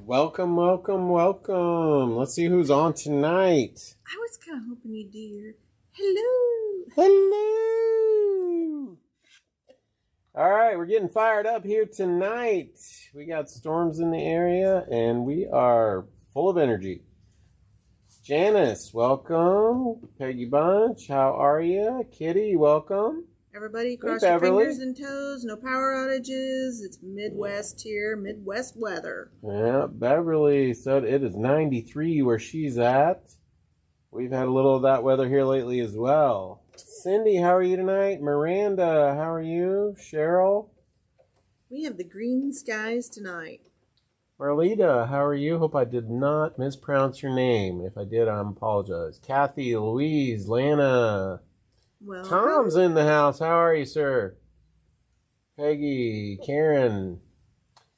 Welcome, welcome, welcome. Let's see who's on tonight. I was kind of hoping you'd do your hello. Hello. All right, we're getting fired up here tonight. We got storms in the area, and we are full of energy. Janice, welcome. Peggy Bunch, how are you? Kitty, welcome. Everybody, cross your fingers and toes. No power outages. It's Midwest here. Midwest weather. Yeah, Beverly said it is 93 where she's at. We've had a little of that weather here lately as well. Cindy, how are you tonight? Miranda, how are you? Cheryl? We have the green skies tonight. Marlita, how are you? Hope I did not mispronounce your name. If I did, I apologize. Kathy, Louise, Lana. Well, Tom's in the house. How are you, sir? Peggy, Karen.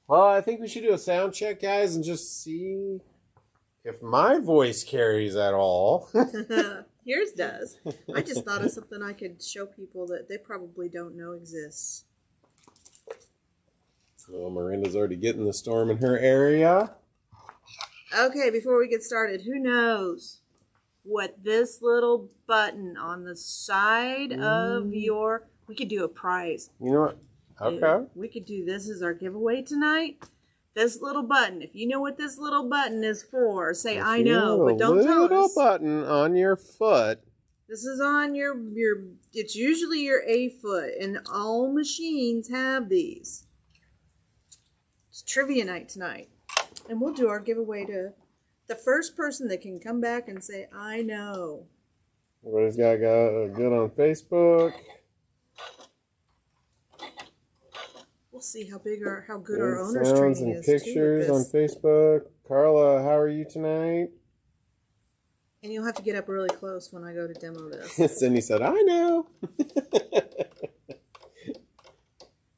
Well, I think we should do a sound check, guys, and just see if my voice carries at all. Yours does. I just thought of something I could show people that they probably don't know exists. So Miranda's already getting the storm in her area. Okay, before we get started, who knows what this little button on the side of your... We could do a prize. You know what? Okay. We could do this as our giveaway tonight. This little button. If you know what this little button is for, say I know, but don't tell us. Little button on your foot. This is on your. It's usually your A foot, and all machines have these. It's trivia night tonight, and we'll do our giveaway to the first person that can come back and say I know. Everybody's got good on Facebook. We'll see how good our owner's sounds training and is. Pictures on Facebook. Carla, how are you tonight? And you'll have to get up really close when I go to demo this. Cindy said, I know.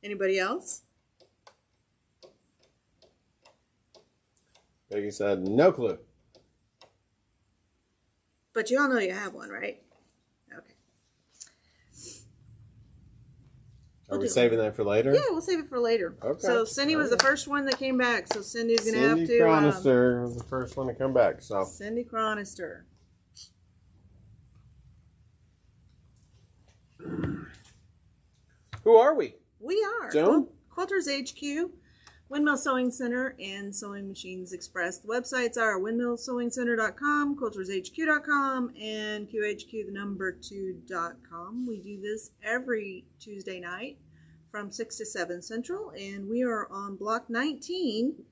Anybody else? Peggy said, no clue. But you all know you have one, right? Okay. Are we saving that for later? Yeah, we'll save it for later. Okay. So Cindy was the first one that came back, so Cindy's going to have to... Cindy Chronister was the first one to come back, so... Cindy Chronister. Who are we? We are. Joan? Quilters HQ, Windmill Sewing Center, and Sewing Machines Express. The websites are windmillsewingcenter.com, quiltershq.com, and QHQ2.com. We do this every Tuesday night from 6 to 7 Central, and we are on block 19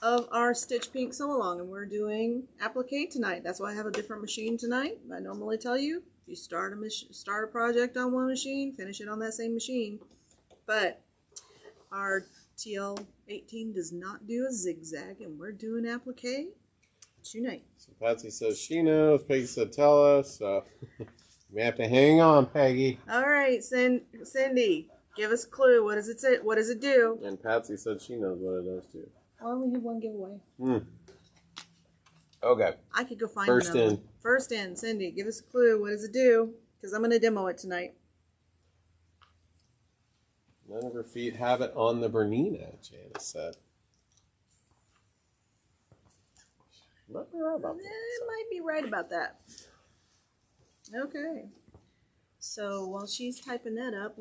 of our Stitch Pink Sew-Along, and we're doing applique tonight. That's why I have a different machine tonight. I normally tell you, if you start a project on one machine, finish it on that same machine. But our TL18 does not do a zigzag, and we're doing applique tonight. So Patsy says she knows. Peggy said tell us. So we have to hang on, Peggy. All right, Cindy, give us a clue. What does it say? What does it do? And Patsy said she knows what it does too. I only have one giveaway. Okay. I could go find First another in. one. First in, Cindy, give us a clue. What does it do? Because I'm going to demo it tonight. None of her feet have it on the Bernina, Janice said. Might be right about that. Might be right about that. Okay. So while she's typing that up,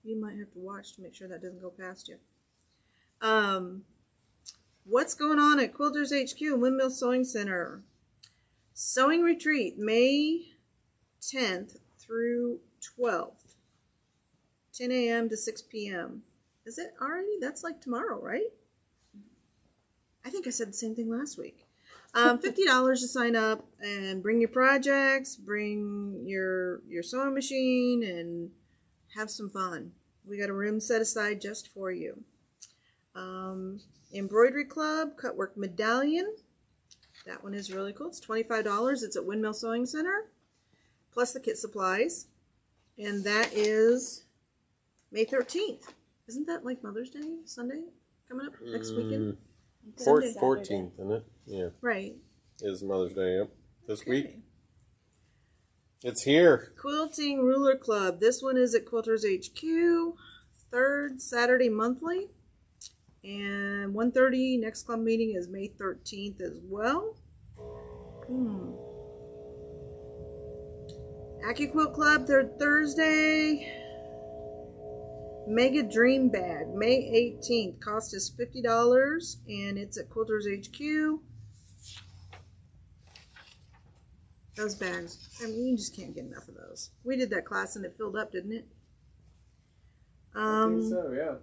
you might have to watch to make sure that doesn't go past you. What's going on at Quilters HQ and Windmill Sewing Center? Sewing Retreat, May 10th through 12th. 10 a.m. to 6 p.m. Is it already? That's like tomorrow, right? I think I said the same thing last week. $50 to sign up, and bring your projects, bring your sewing machine, and have some fun. We got a room set aside just for you. Embroidery Club, Cutwork Medallion. That one is really cool. It's $25. It's at Windmill Sewing Center, plus the kit supplies. And that is May 13th. Isn't that like Mother's Day, Sunday, coming up next weekend? 14th, isn't it? Yeah. Right. Is Mother's Day, yep. This week. It's here. Quilting Ruler Club. This one is at Quilters HQ. Third Saturday monthly. And 1:30, next club meeting is May 13th as well. AccuQuilt Club, third Thursday. Mega Dream Bag, May 18th. Cost is $50 and it's at Quilters HQ. Those bags, I mean, you just can't get enough of those. We did that class and it filled up, didn't it? I think so, yeah.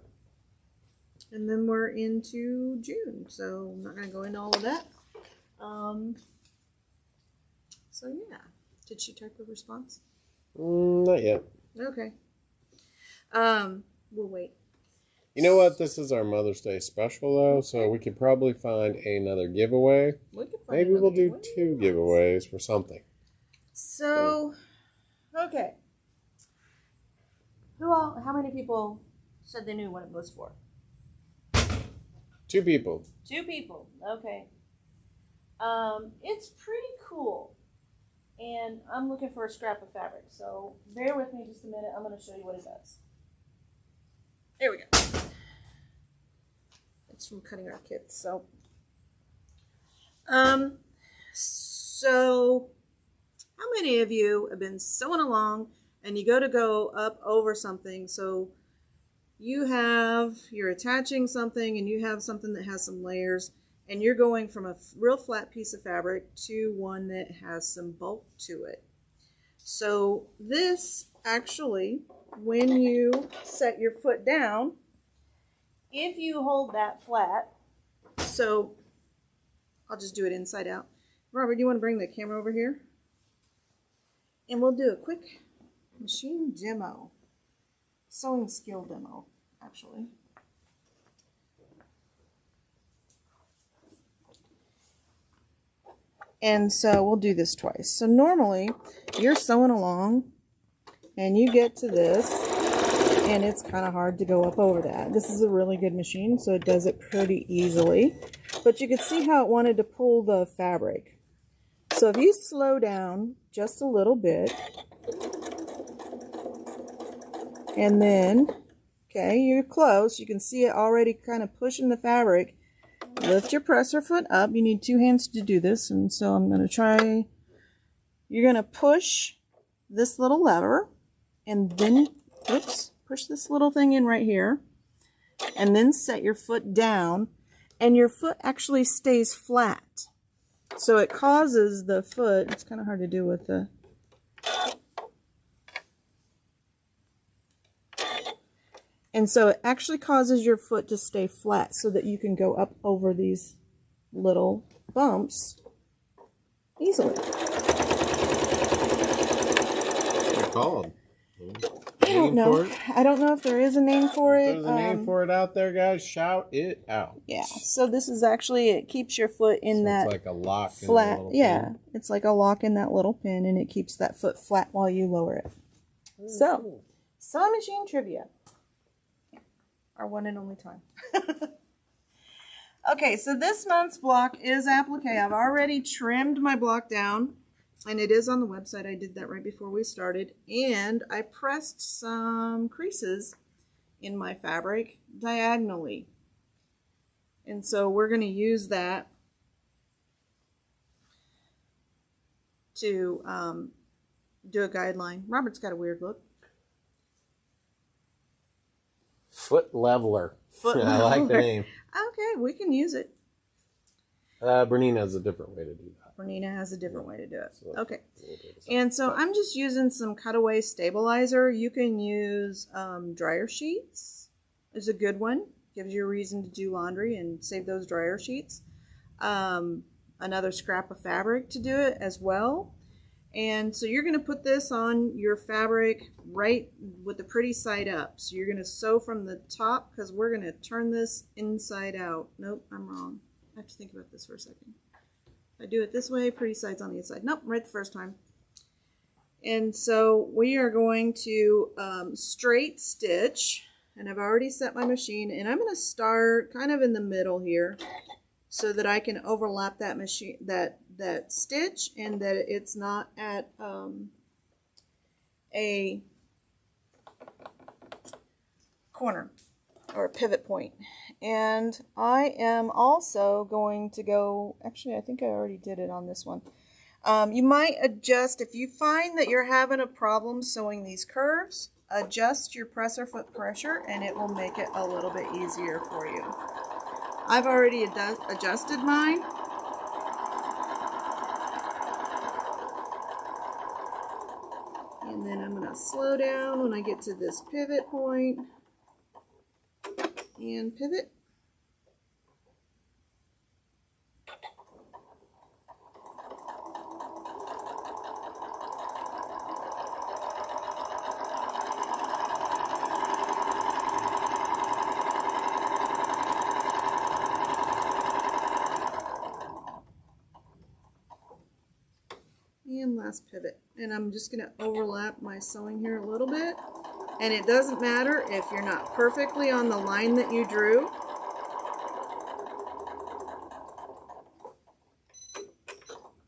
And then we're into June, so I'm not going to go into all of that. So yeah, did she type a response? Not yet. Okay. We'll wait. You know what? This is our Mother's Day special, though, so we could probably find another giveaway. Maybe we'll do 2 giveaways for something. So, okay. How many people said they knew what it was for? 2 people. 2 people. Okay. It's pretty cool. And I'm looking for a scrap of fabric. So bear with me just a minute. I'm going to show you what it does. There we go. It's from cutting our kits. So, how many of you have been sewing along and you go up over something? So you're attaching something and you have something that has some layers and you're going from a real flat piece of fabric to one that has some bulk to it. So this actually, when you set your foot down, if you hold that flat, so I'll just do it inside out. Robert, do you want to bring the camera over here? And we'll do a quick machine demo. Sewing skill demo, actually. And so we'll do this twice. So normally you're sewing along and you get to this and it's kind of hard to go up over that. This is a really good machine, so it does it pretty easily. But you could see how it wanted to pull the fabric. So if you slow down just a little bit, and then, okay, you're close. You can see it already kind of pushing the fabric. Lift your presser foot up. You need 2 hands to do this, and so I'm going to try. You're going to push this little lever, and then, oops, push this little thing in right here, and then set your foot down, and your foot actually stays flat. So it causes the foot, it's kind of hard to do with the, and so it actually causes your foot to stay flat so that you can go up over these little bumps easily. What's it called? I don't know. I don't know if there is a name for it. If there's a name for it out there, guys, shout it out. Yeah. So this is actually, it keeps your foot in that it's like a lock flat. in the Yeah. pin. It's like a lock in that little pin, and it keeps that foot flat while you lower it. So, Cool. sewing machine trivia. Our one and only time. Okay, so this month's block is applique. I've already trimmed my block down, and it is on the website. I did that right before we started. And I pressed some creases in my fabric diagonally. And so we're going to use that to do a guideline. Robert's got a weird look. Foot leveler. Foot I like the leveler. name. Okay, we can use it. Bernina has a different way to do that. Bernina has a different way to do it. So Okay. we'll do the And so same. I'm just using some cutaway stabilizer. You can use dryer sheets. Is a good one. Gives you a reason to do laundry and save those dryer sheets. Another scrap of fabric to do it as well. And so you're going to put this on your fabric right with the pretty side up. So you're going to sew from the top because we're going to turn this inside out. Nope, I'm wrong. I have to think about this for a second. If I do it this way, pretty side's on the inside. Nope, right the first time. And so we are going to straight stitch. And I've already set my machine. And I'm going to start kind of in the middle here so that I can overlap that machine, that stitch, and that it's not at a corner or a pivot point. And I am also going to go, actually I think I already did it on this one. You might adjust, if you find that you're having a problem sewing these curves, adjust your presser foot pressure and it will make it a little bit easier for you. I've already adjusted mine. And then I'm going to slow down when I get to this pivot point and pivot. And last pivot. And I'm just going to overlap my sewing here a little bit. And it doesn't matter if you're not perfectly on the line that you drew.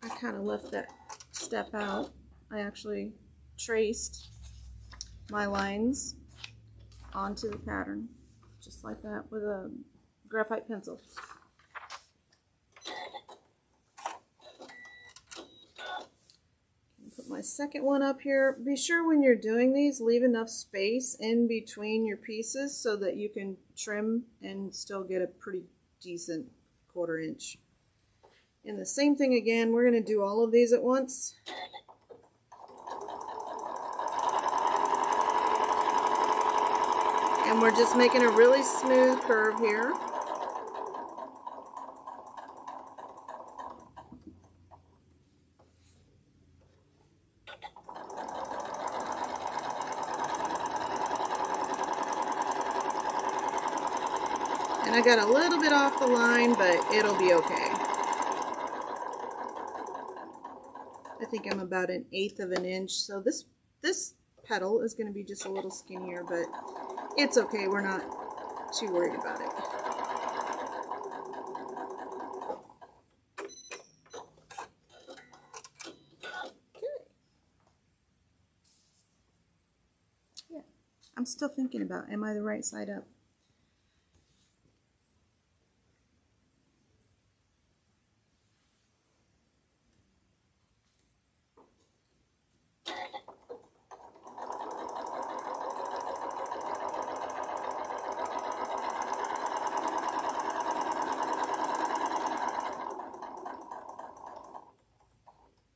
I kind of left that step out. I actually traced my lines onto the pattern, just like that with a graphite pencil. Put my second one up here. Be sure when you're doing these, leave enough space in between your pieces so that you can trim and still get a pretty decent 1/4 inch. And the same thing again, we're going to do all of these at once. And we're just making a really smooth curve here. And I got a little bit off the line, but it'll be okay. I think I'm about 1/8 of an inch, so this petal is going to be just a little skinnier, but it's okay. We're not too worried about it. Okay. Yeah, I'm still thinking about, am I the right side up?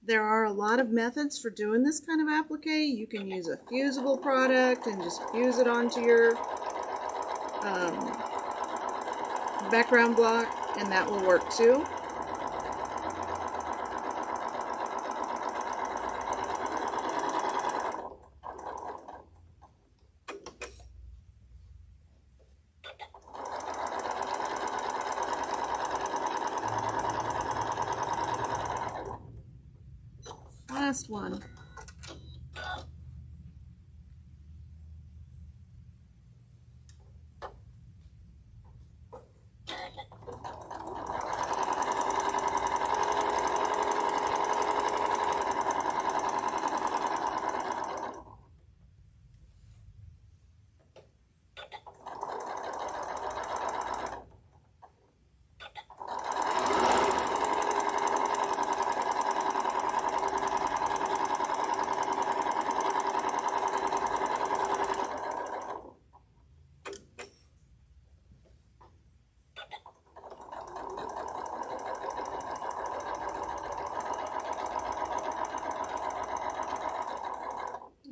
There are a lot of methods for doing this kind of applique. You can use a fusible product and just fuse it onto your background block, and that will work too. Last one.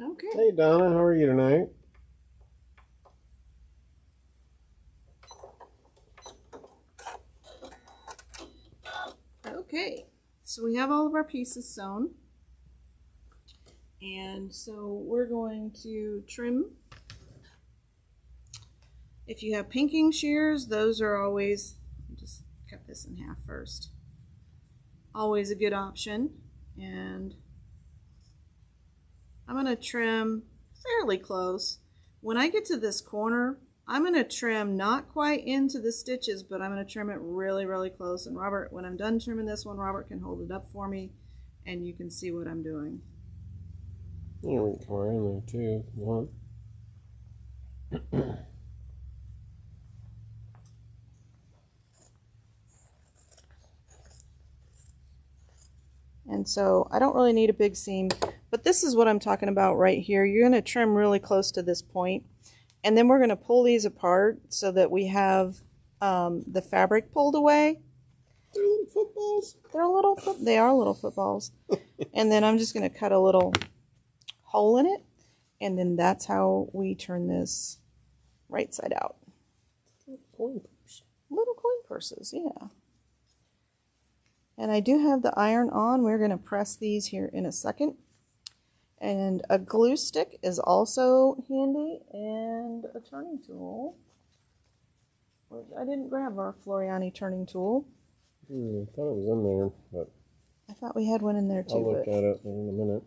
Okay. Hey Donna, how are you tonight? Okay, so we have all of our pieces sewn. And so we're going to trim. If you have pinking shears, those are always, just cut this in half first. Always a good option. And I'm going to trim fairly close. When I get to this corner, I'm going to trim not quite into the stitches, but I'm going to trim it really, really close. And Robert, when I'm done trimming this one, Robert can hold it up for me and you can see what I'm doing. Yeah, we can come around there too if you want. And so I don't really need a big seam, but this is what I'm talking about right here. You're going to trim really close to this point, and then we're going to pull these apart so that we have the fabric pulled away. They're little footballs. They are little footballs. And then I'm just going to cut a little hole in it, and then that's how we turn this right side out. Coin purse. Little coin purses, yeah. And I do have the iron on. We're going to press these here in a second. And a glue stick is also handy, and a turning tool. I didn't grab our Floriani turning tool. I thought it was in there, but I thought we had one in there too. I'll look at it in a minute.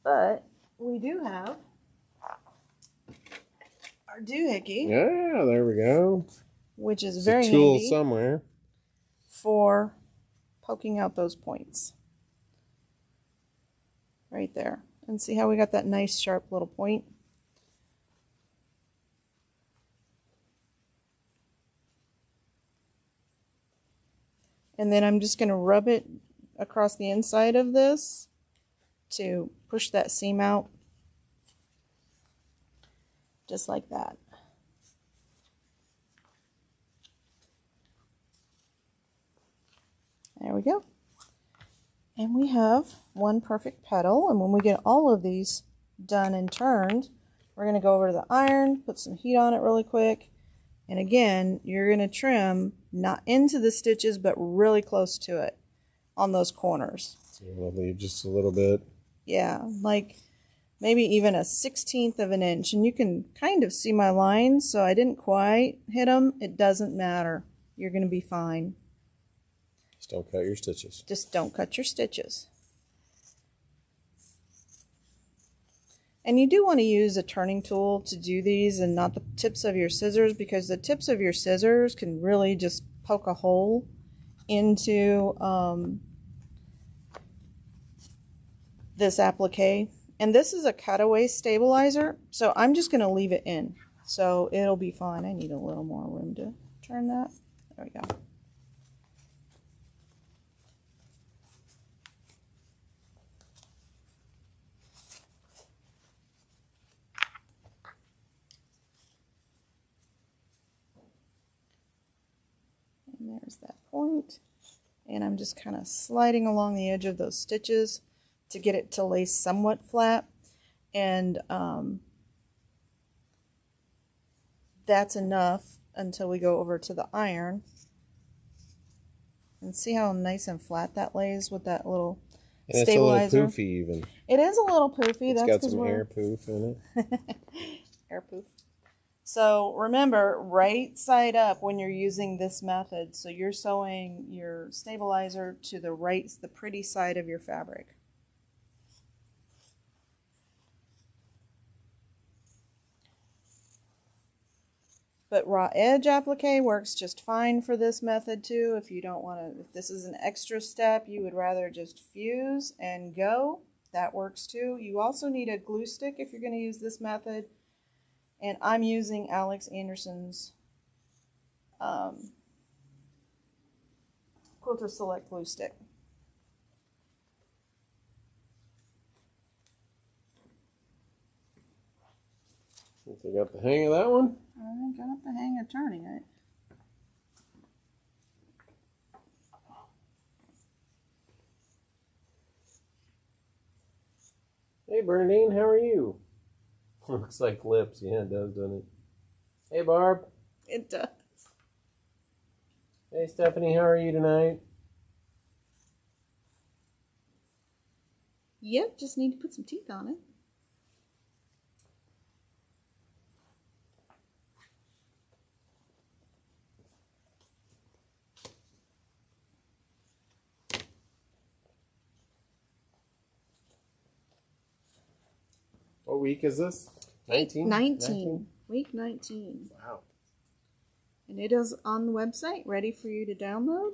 But we do have our doohickey. Yeah, there we go. Which is It's very a tool handy somewhere for poking out those points. Right there. And see how we got that nice sharp little point? And then I'm just going to rub it across the inside of this to push that seam out. Just like that. There we go. And we have one perfect petal. And when we get all of these done and turned, we're going to go over to the iron, put some heat on it really quick. And again, you're going to trim not into the stitches, but really close to it on those corners. So we'll leave just a little bit. Yeah, like maybe even a 1/16 of an inch. And you can kind of see my lines, so I didn't quite hit them. It doesn't matter. You're going to be fine. Just don't cut your stitches. Just don't cut your stitches. And you do want to use a turning tool to do these and not the tips of your scissors, because the tips of your scissors can really just poke a hole into this applique. And this is a cutaway stabilizer, so I'm just going to leave it in. So it'll be fine. I need a little more room to turn that. There we go. And there's that point. And I'm just kind of sliding along the edge of those stitches to get it to lay somewhat flat. And that's enough until we go over to the iron. And see how nice and flat that lays with that little stabilizer. It's a little poofy even. It is a little poofy. It's That's got some air poof in it. Air poof. So remember, right side up when you're using this method. So you're sewing your stabilizer to the pretty side of your fabric. But raw edge applique works just fine for this method too. If you don't want to, if this is an extra step, you would rather just fuse and go. That works too. You also need a glue stick if you're going to use this method. And I'm using Alex Anderson's Quilter Select glue stick. Think you got the hang of that one? I got the hang of turning it. Hey Bernadine, how are you? Looks like lips. Yeah, it does, doesn't it? Hey Barb. It does. Hey Stephanie, how are you tonight? Yep, just need to put some teeth on it. What week is this? 19? 19. Week 19. Wow. And it is on the website, ready for you to download.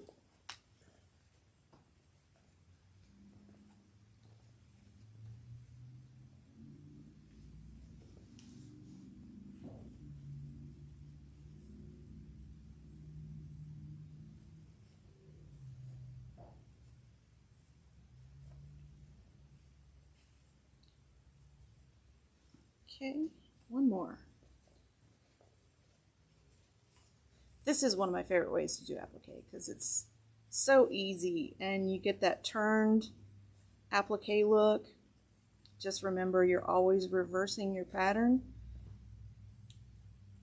Okay, one more. This is one of my favorite ways to do applique because it's so easy and you get that turned applique look. Just remember you're always reversing your pattern.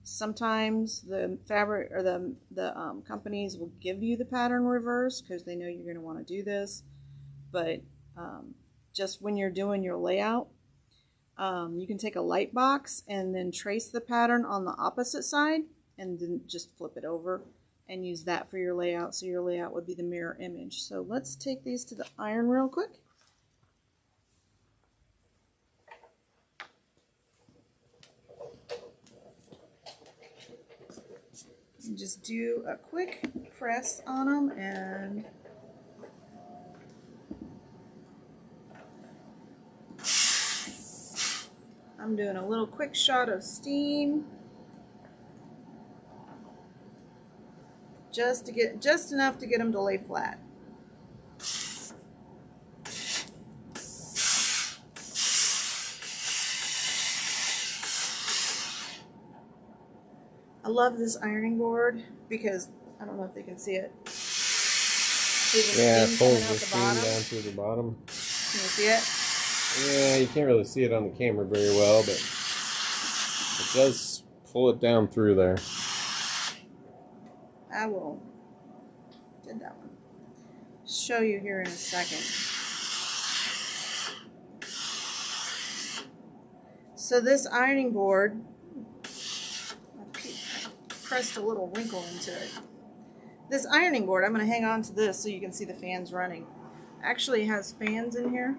Sometimes the fabric or the companies will give you the pattern reverse because they know you're going to want to do this. But just when you're doing your layout, you can take a light box and then trace the pattern on the opposite side and then just flip it over and use that for your layout. So your layout would be the mirror image. So let's take these to the iron real quick. And just do a quick press on them and I'm doing a little quick shot of steam. Just enough to get them to lay flat. I love this ironing board because I don't know if they can see it. Yeah, it pulls the steam down through the bottom. Can you see it? Yeah, you can't really see it on the camera very well, but it does pull it down through there. I will did that one. Show you here in a second. So this ironing board, I pressed a little wrinkle into it. This ironing board, I'm going to hang on to this so you can see the fans running. Actually has fans in here.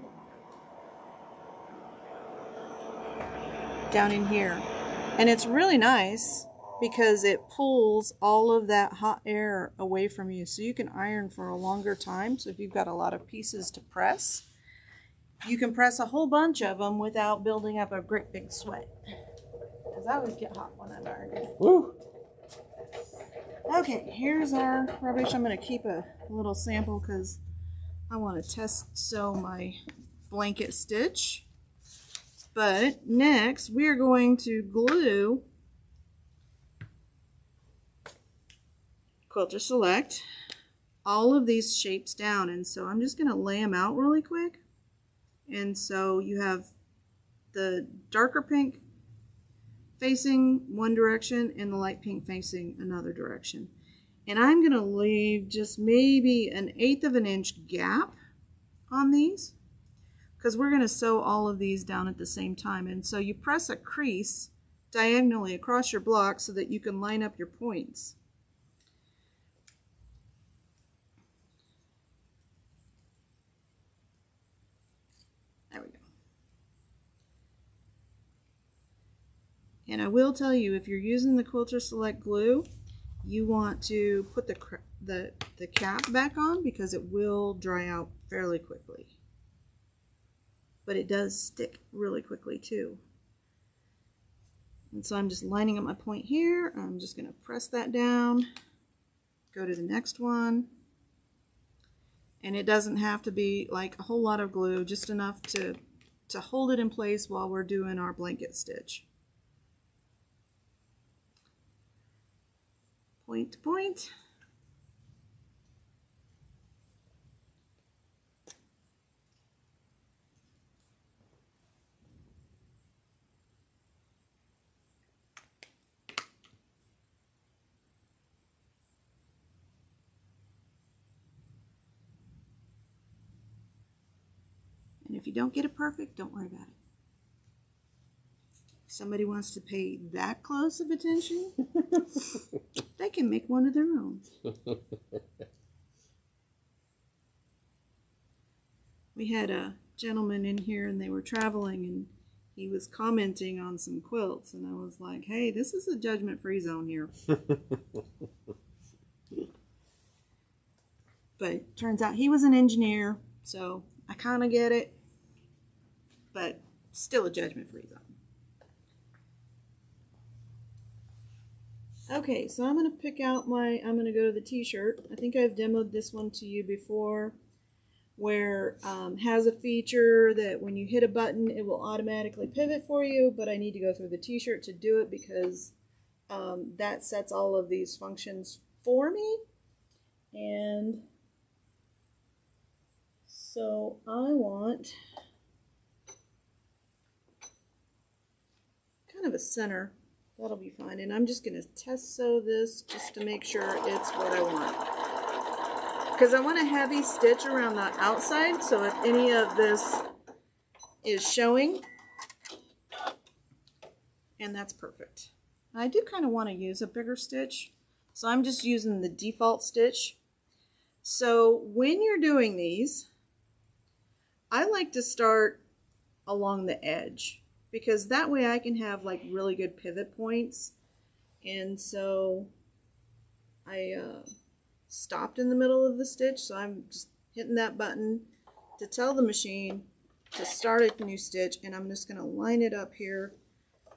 Down in here. And it's really nice because it pulls all of that hot air away from you so you can iron for a longer time. So if you've got a lot of pieces to press, you can press a whole bunch of them without building up a great big sweat. Because I always get hot when I'm ironing. Woo! Okay, here's our rubbish. I'm going to keep a little sample because I want to test sew my blanket stitch. But next we are going to glue Quilter Select all of these shapes down, and so I'm just going to lay them out really quick. And so you have the darker pink facing one direction and the light pink facing another direction. And I'm going to leave just maybe 1/8 of an inch gap on these because we're going to sew all of these down at the same time. And so you press a crease diagonally across your block so that you can line up your points. There we go. And I will tell you, if you're using the Quilter Select glue, you want to put the cap back on because it will dry out fairly quickly. But it does stick really quickly too. And so I'm just lining up my point here. I'm just going to press that down, go to the next one. And it doesn't have to be like a whole lot of glue, just enough to hold it in place while we're doing our blanket stitch. Point to point. And if you don't get it perfect, don't worry about it. If somebody wants to pay that close of attention, they can make one of their own. We had a gentleman in here and they were traveling and he was commenting on some quilts and I was like, hey, this is a judgment-free zone here. But turns out he was an engineer, so I kind of get it, but still a judgment-free zone. Okay, so I'm going to pick out I'm going to go to the t-shirt. I think I've demoed this one to you before. where has a feature that when you hit a button, it will automatically pivot for you, but I need to go through the t-shirt to do it because that sets all of these functions for me. And so I want kind of a center. That'll be fine. And I'm just going to test sew this just to make sure it's what I want. Because I want a heavy stitch around the outside, so if any of this is showing, and that's perfect. I do kind of want to use a bigger stitch, so I'm just using the default stitch. So when you're doing these, I like to start along the edge, because that way I can have like really good pivot points. And so I stopped in the middle of the stitch, so I'm just hitting that button to tell the machine to start a new stitch, and I'm just going to line it up here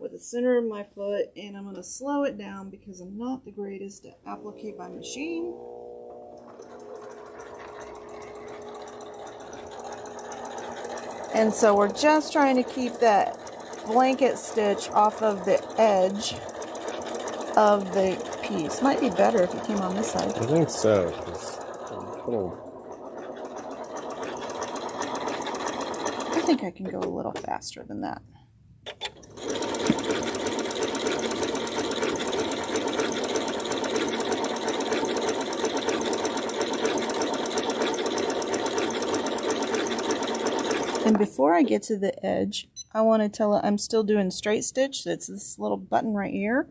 with the center of my foot, and I'm going to slow it down because I'm not the greatest at applique by machine. And so we're just trying to keep that blanket stitch off of the edge of the piece. Might be better if it came on this side. I think so. I think I can go a little faster than that. And before I get to the edge, I want to tell it I'm still doing straight stitch. So it's this little button right here.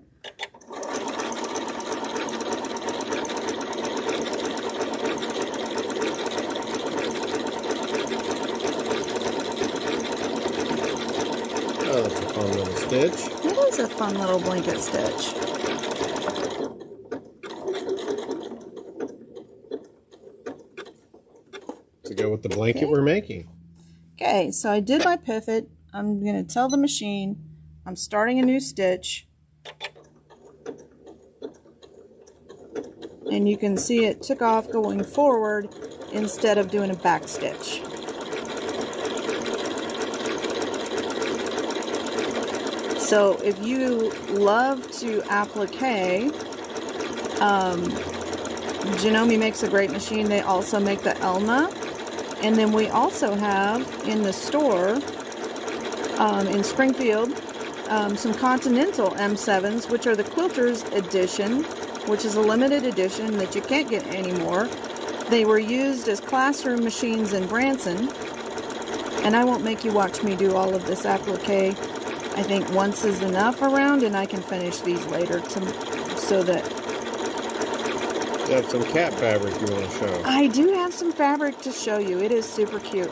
Oh, that's a fun little stitch. It is a fun little blanket stitch. To go with the blanket we're making. Okay, so I did my pivot. I'm going to tell the machine I'm starting a new stitch. And you can see it took off going forward instead of doing a back stitch. So if you love to applique, Janome makes a great machine. They also make the Elma. And then we also have in the store in Springfield some Continental M7s, which are the Quilters edition, which is a limited edition that you can't get anymore. They were used as classroom machines in Branson. And I won't make you watch me do all of this applique. I think once is enough around, and I can finish these later so that... You have some cat fabric you want to show. I do have some fabric to show you. It is super cute.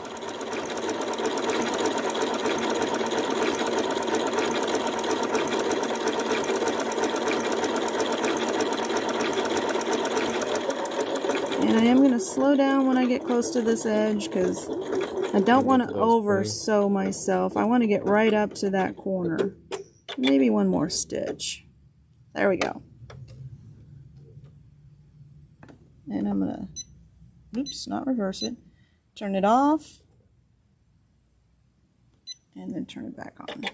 And I am going to slow down when I get close to this edge because I don't want to over sew myself. I want to get right up to that corner. Maybe one more stitch. There we go. And I'm going to, oops, not reverse it. Turn it off. And then turn it back on.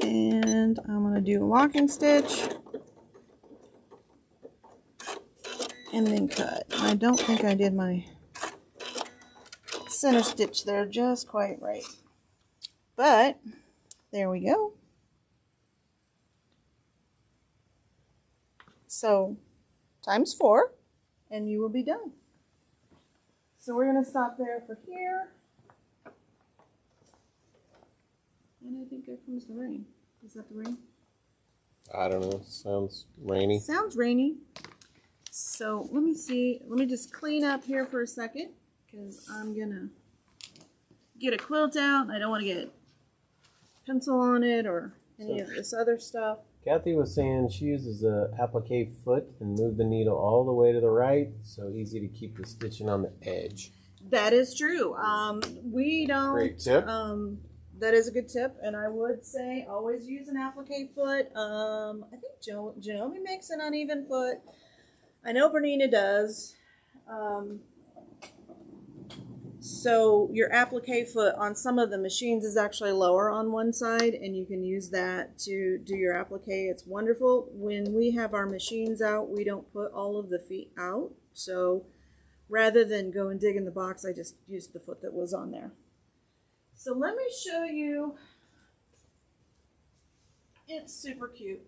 And I'm going to do a locking stitch and then cut. I don't think I did my center stitch there just quite right, but there we go. So times 4 and you will be done. So we're going to stop there for here. And I think there comes the rain. Is that the rain? I don't know. Sounds rainy. Sounds rainy. So let me see. Let me just clean up here for a second because I'm going to get a quilt out. I don't want to get pencil on it or any of this other stuff. Kathy was saying she uses a applique foot and move the needle all the way to the right, so easy to keep the stitching on the edge. That is true. We don't. Great tip. That is a good tip, and I would say always use an applique foot. I think Janome makes an uneven foot. I know Bernina does. So your applique foot on some of the machines is actually lower on one side, and you can use that to do your applique. It's wonderful. When we have our machines out, we don't put all of the feet out. So rather than go and dig in the box, I just used the foot that was on there. So let me show you. It's super cute.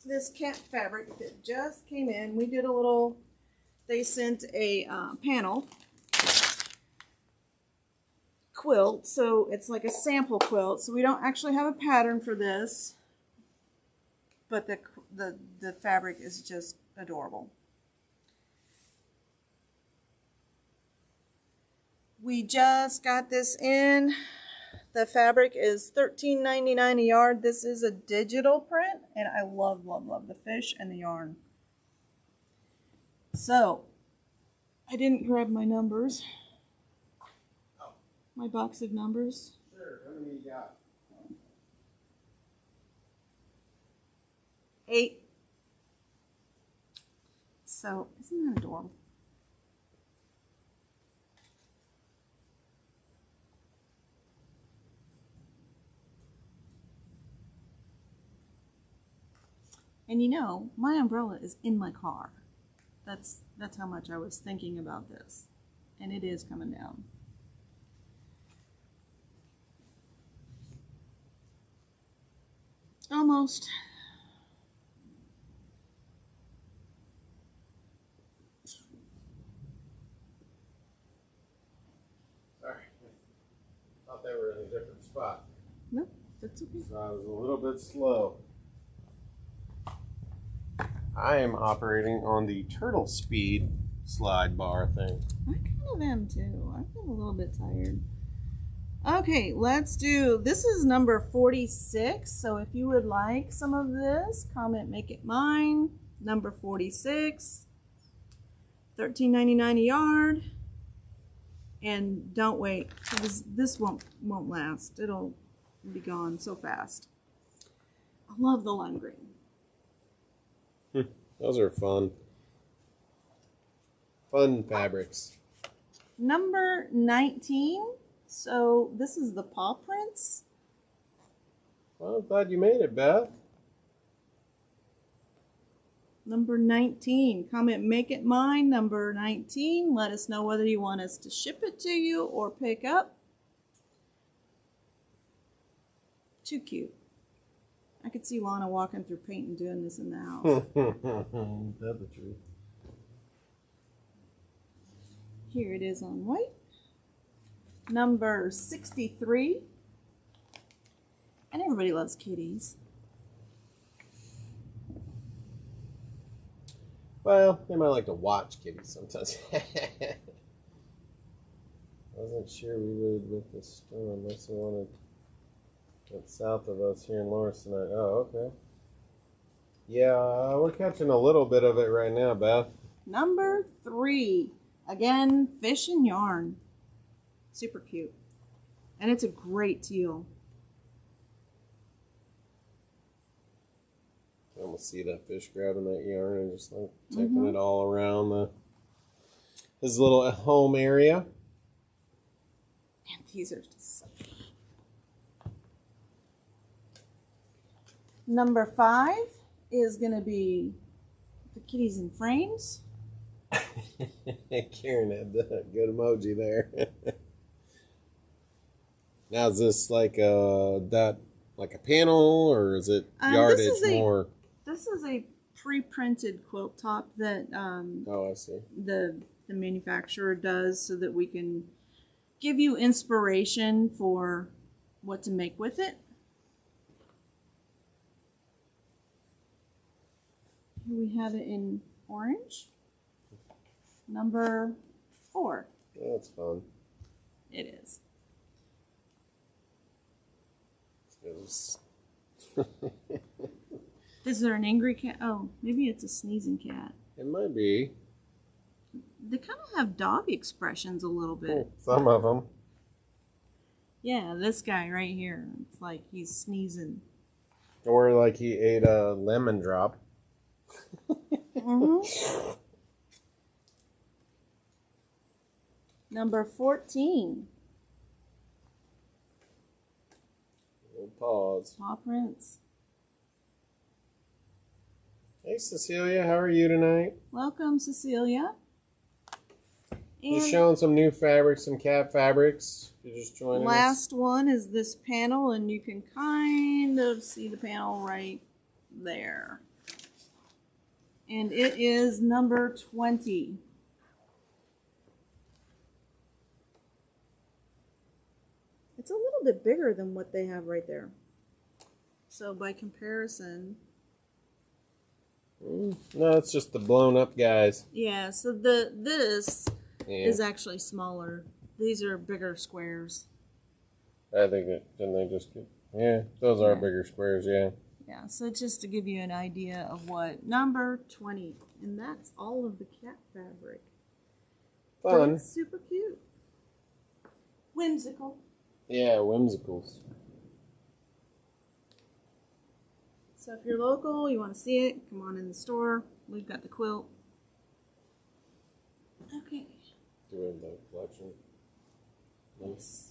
This cat fabric that just came in. We did a little, they sent a panel quilt, so it's like a sample quilt, so we don't actually have a pattern for this, but the fabric is just adorable. We just got this in. The fabric is $13.99 a yard. This is a digital print, and I love the fish and the yarn. So I didn't grab my numbers. My box of numbers. Sure, how many you got? 8. So, isn't that adorable? And you know, my umbrella is in my car. That's how much I was thinking about this. And it is coming down. Almost. Sorry. Thought they were in a different spot. Nope, that's okay. So I was a little bit slow. I am operating on the turtle speed slide bar thing. I kind of am too. I feel a little bit tired. Okay, let's do, this is number 46, so if you would like some of this, comment, make it mine. Number 46, $13.99 a yard. And don't wait, this won't last. It'll be gone so fast. I love the lime green. Those are fun. Fun fabrics. Number 19. So this is the paw prints. Well, I'm glad you made it, Beth. Number 19. Comment, make it mine. Number 19. Let us know whether you want us to ship it to you or pick up. Too cute. I could see Lana walking through paint and doing this in the house. That's the truth. Here it is on white. Number 63. And everybody loves kitties. Well, they might like to watch kitties sometimes. I wasn't sure we would with the storm unless we wanted it south of us here in Lawrence tonight. Oh, okay. Yeah, we're catching a little bit of it right now, Beth. Number 3. Again, fish and yarn. Super cute. And it's a great teal. I almost see that fish grabbing that yarn and just like taking it all around his little home area. And these are just so cute. Number 5 is going to be the kitties in frames. Karen had the good emoji there. Now is this like a panel or is it yardage more? This is a pre-printed quilt top that Oh, I see. the manufacturer does so that we can give you inspiration for what to make with it. Here we have it in orange. Number 4. That's fun. It is. It was Is there an angry cat? Oh, maybe it's a sneezing cat. It might be. They kind of have dog expressions a little bit. Some of them. Yeah, this guy right here. It's like he's sneezing. Or like he ate a lemon drop. Mm-hmm. Number 14. We'll pause. Paw prints. Hey Cecilia, how are you tonight? Welcome, Cecilia. Just showing some new fabrics, some cat fabrics. You're just joining us. Last one is this panel, and you can kind of see the panel right there. And it is number 20. It's a little bit bigger than what they have right there. So by comparison... No, it's just the blown up guys. Yeah, so this is actually smaller. These are bigger squares. I think it, didn't they just get... Yeah, those are bigger squares, yeah. Yeah, so just to give you an idea of what, number 20. And that's all of the cat fabric. Fun. But it's super cute. Whimsical. Yeah, whimsicals. So if you're local, you want to see it, come on in the store. We've got the quilt. Okay. Do we have the collection? Nice.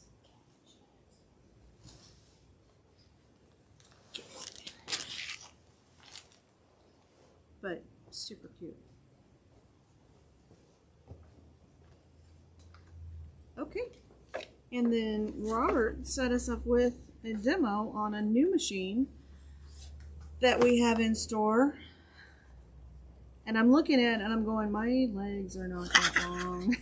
But super cute. Okay. And then Robert set us up with a demo on a new machine that we have in store. And I'm looking at it and I'm going, my legs are not that long.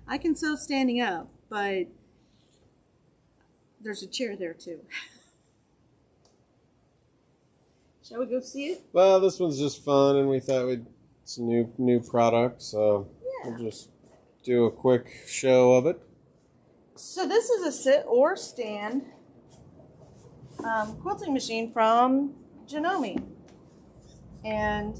I can sew standing up, but there's a chair there too. Shall we go see it? Well, this one's just fun, and we thought it's a new product, so we'll just do a quick show of it. So this is a sit or stand quilting machine from Janome. And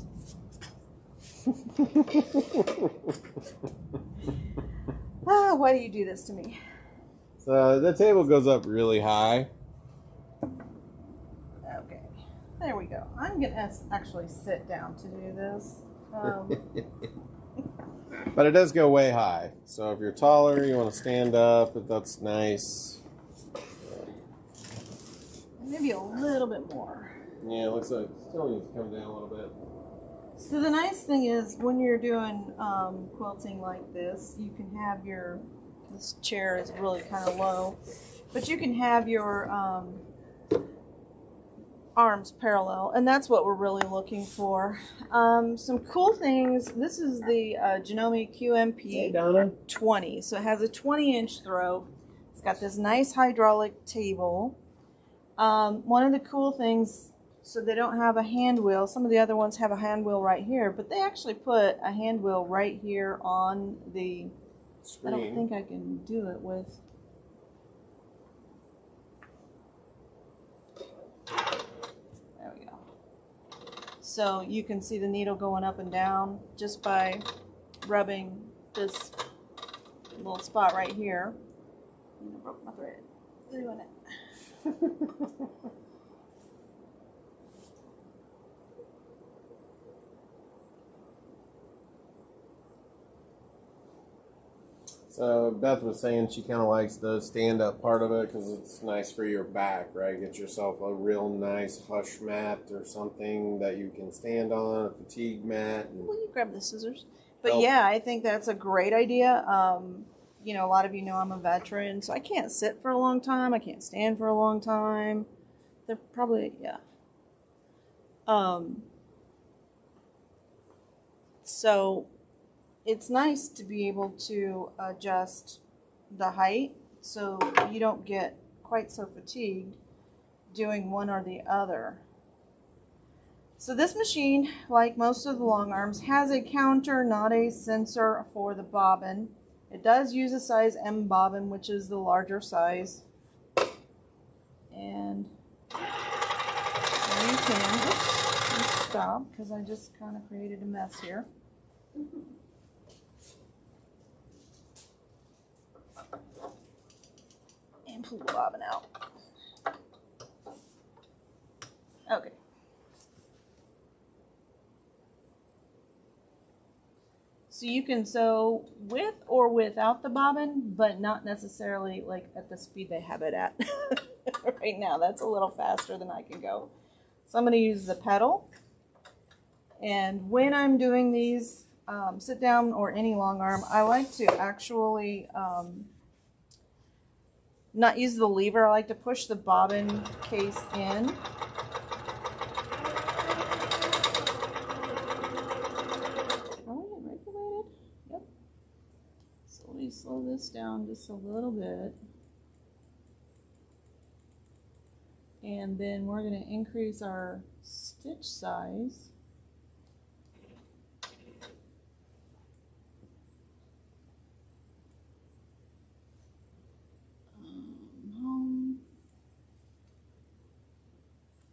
why do you do this to me? So the table goes up really high. Okay, there we go. I'm gonna actually sit down to do this. But it does go way high. So if you're taller, you want to stand up, but that's nice. Maybe a little bit more. Yeah, it looks like it still needs to come down a little bit. So the nice thing is when you're doing quilting like this, you can have this chair is really kind of low, but you can have your arms parallel, and that's what we're really looking for. Some cool things. This is the Janome QMP 20. So it has a 20-inch throat. It's got this nice hydraulic table. One of the cool things, so they don't have a hand wheel. Some of the other ones have a hand wheel right here, but they actually put a hand wheel right here on the screen. I don't think I can do it with. There we go. So you can see the needle going up and down just by rubbing this little spot right here. And I broke my thread doing it. So Beth was saying she kind of likes the stand-up part of it because it's nice for your back, right? Get yourself a real nice hush mat or something that you can stand on, a fatigue mat. Well, you grab the scissors. But yeah, I think that's a great idea. You know, a lot of you know I'm a veteran, so I can't sit for a long time. I can't stand for a long time. They're probably, yeah. So it's nice to be able to adjust the height so you don't get quite so fatigued doing one or the other. So this machine, like most of the long arms, has a counter, not a sensor for the bobbin. It does use a size M bobbin, which is the larger size. job because I just kind of created a mess here. And pull the bobbin out. Okay. So you can sew with or without the bobbin, but not necessarily like at the speed they have it at right now. That's a little faster than I can go. So I'm going to use the pedal. And when I'm doing these sit down or any long arm, I like to actually not use the lever. I like to push the bobbin case in. Yep. So let me slow this down just a little bit. And then we're going to increase our stitch size.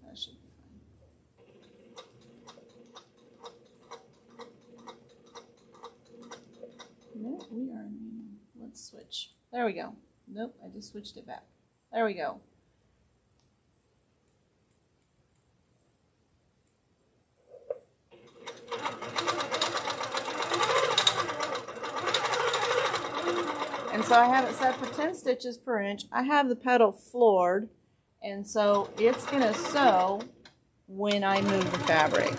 That should be fine. No, we are in. Let's switch. There we go. Nope, I just switched it back. There we go. And so I have it set for 10 stitches per inch. I have the pedal floored, and so it's going to sew when I move the fabric.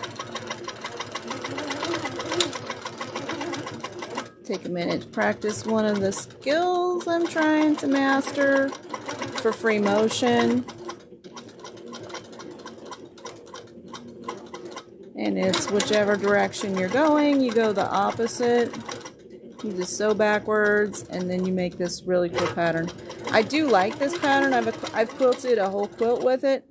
Take a minute to practice one of the skills I'm trying to master for free motion. And it's whichever direction you're going, you go the opposite. You just sew backwards, and then you make this really cool pattern. I do like this pattern. I've quilted a whole quilt with it.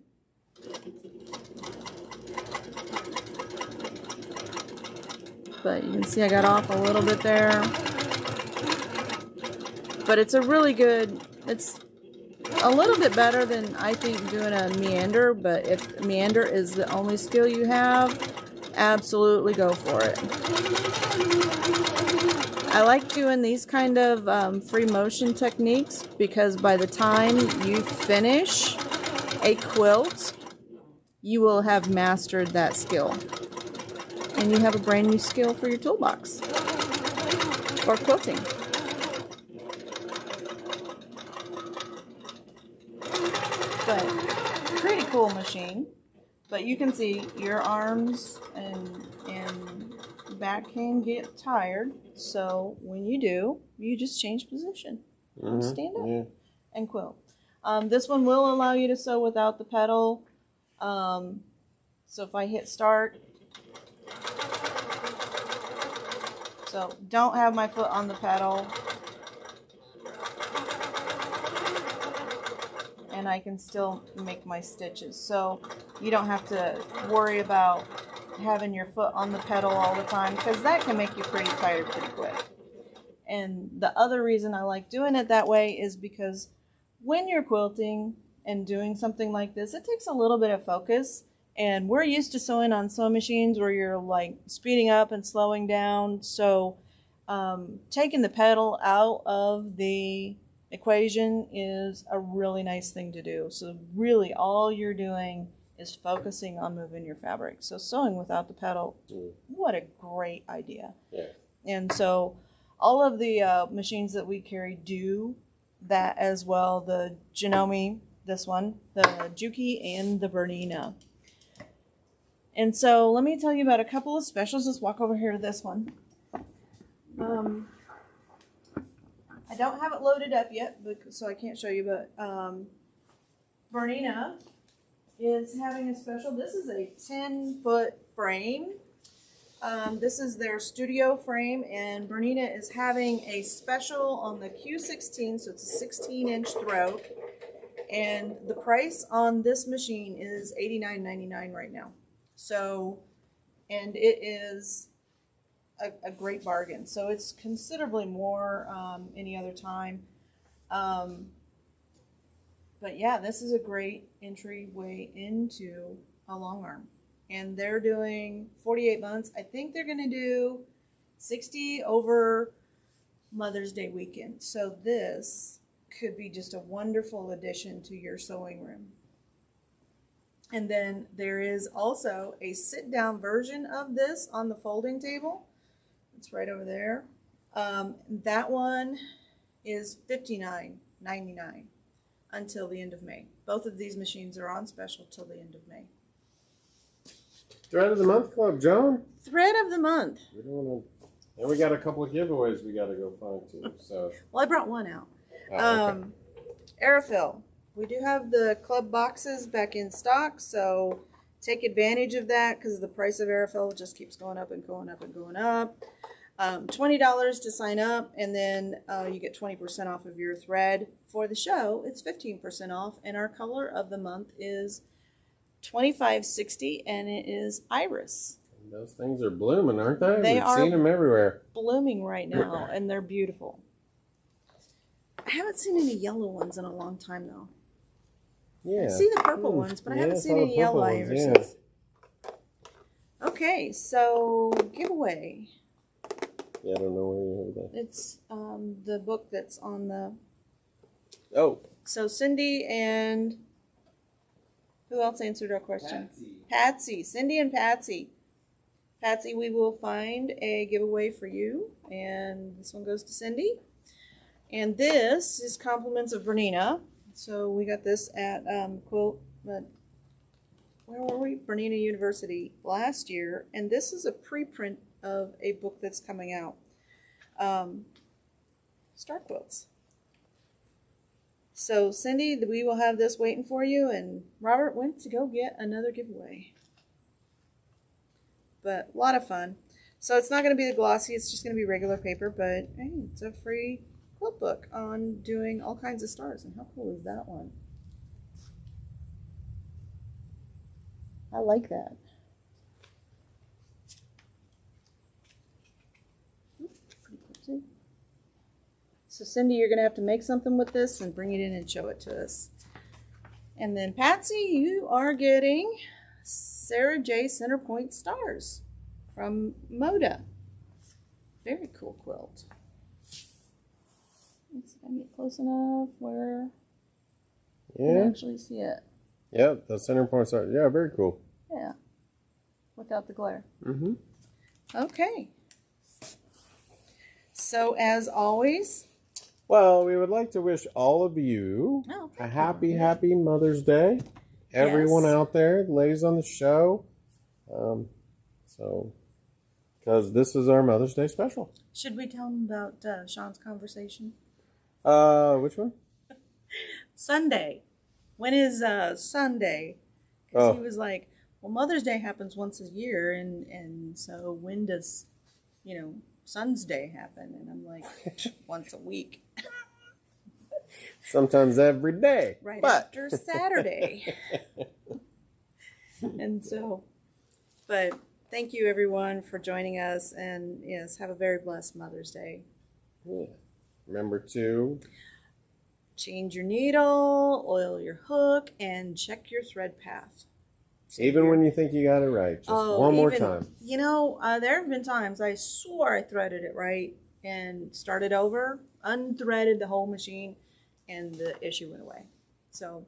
But you can see I got off a little bit there. But it's a really good, it's a little bit better than I think doing a meander, but if meander is the only skill you have, absolutely go for it. I like doing these kind of free motion techniques because by the time you finish a quilt, you will have mastered that skill. And you have a brand new skill for your toolbox or quilting. But pretty cool machine. But you can see your arms and back can get tired. So when you do, you just change position. Stand up and quilt. This one will allow you to sew without the pedal. So if I hit start, so don't have my foot on the pedal. And I can still make my stitches. So you don't have to worry about having your foot on the pedal all the time, because that can make you pretty tired pretty quick. And the other reason I like doing it that way is because when you're quilting and doing something like this, it takes a little bit of focus. And we're used to sewing on sewing machines where you're like speeding up and slowing down. So taking the pedal out of the equation is a really nice thing to do. So really all you're doing is focusing on moving your fabric. So sewing without the pedal, what a great idea. Yeah. And so all of the machines that we carry do that as well. The Janome, this one, the Juki, and the Bernina. And so let me tell you about a couple of specials. Let's walk over here to this one. I don't have it loaded up yet, so I can't show you, but Bernina is having a special. This is a 10-foot frame. This is their studio frame, and Bernina is having a special on the Q16, so it's a 16-inch throat. And the price on this machine is $89.99 right now. So, and it is a great bargain. So it's considerably more any other time. But yeah, this is a great entryway into a long arm. and they're doing 48 months. I think they're going to do 60 over Mother's Day weekend. So this could be just a wonderful addition to your sewing room. And then there is also a sit-down version of this on the folding table. It's right over there. That one is $59.99 until the end of May. Both of these machines are on special till the end of May. Thread of the month club, Joan. Thread of the month. We don't want to. And we got a couple of giveaways we got to go find too. So. Well, I brought one out. Okay. Aerofill. We do have the club boxes back in stock, so take advantage of that because the price of Aerofill just keeps going up and going up and going up. $20 to sign up, and then you get 20% off of your thread. For the show, it's 15% off, and our color of the month is 2560, and it is Iris. And those things are blooming, aren't they? They We've seen them everywhere. Blooming right now, and they're beautiful. I haven't seen any yellow ones in a long time, though. Yeah. I see the purple ones, but I haven't seen any yellow irises. Yeah. Okay, so giveaway. Yeah, I don't know where you heard that. It's the book that's on the... Oh. So Cindy and... Who else answered our question? Patsy. Cindy and Patsy. Patsy, we will find a giveaway for you. And this one goes to Cindy. And this is compliments of Bernina. So we got this at where were we? Bernina University last year. And this is a preprint of a book that's coming out. Star Quilts. So Cindy, we will have this waiting for you. And Robert went to go get another giveaway. But a lot of fun. So it's not going to be the glossy. It's just going to be regular paper. But hey, it's a free quilt book on doing all kinds of stars. And how cool is that one? I like that. Pretty cool too. So Cindy, you're going to have to make something with this and bring it in and show it to us. And then Patsy, you are getting Sarah J. Centerpoint Stars from Moda. Very cool quilt. Let's see if I can get close enough where you can actually see it. Yeah, the center point stars. Yeah, very cool. Yeah. Without the glare. Mm-hmm. Okay. So as always. Well, we would like to wish all of you a happy Mother's Day. Everyone out there, ladies on the show. Because this is our Mother's Day special. Should we tell them about Sean's conversation? Which one? Sunday. When is Sunday? Because he was like, well, Mother's Day happens once a year, and so when does, Son's Day happen? And I'm like, once a week. Sometimes every day. Right after Saturday. And so, but thank you everyone for joining us, and yes, have a very blessed Mother's Day. Yeah. Remember to change your needle, oil your hook, and check your thread path. Even when you think you got it right, just one more time. There have been times I swore I threaded it right and started over, unthreaded the whole machine, and the issue went away. So,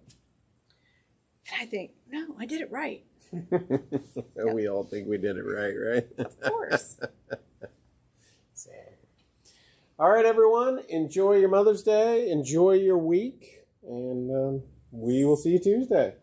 and I think, no, I did it right. We all think we did it right? Of course. So. All right, everyone. Enjoy your Mother's Day. Enjoy your week. And we will see you Tuesday.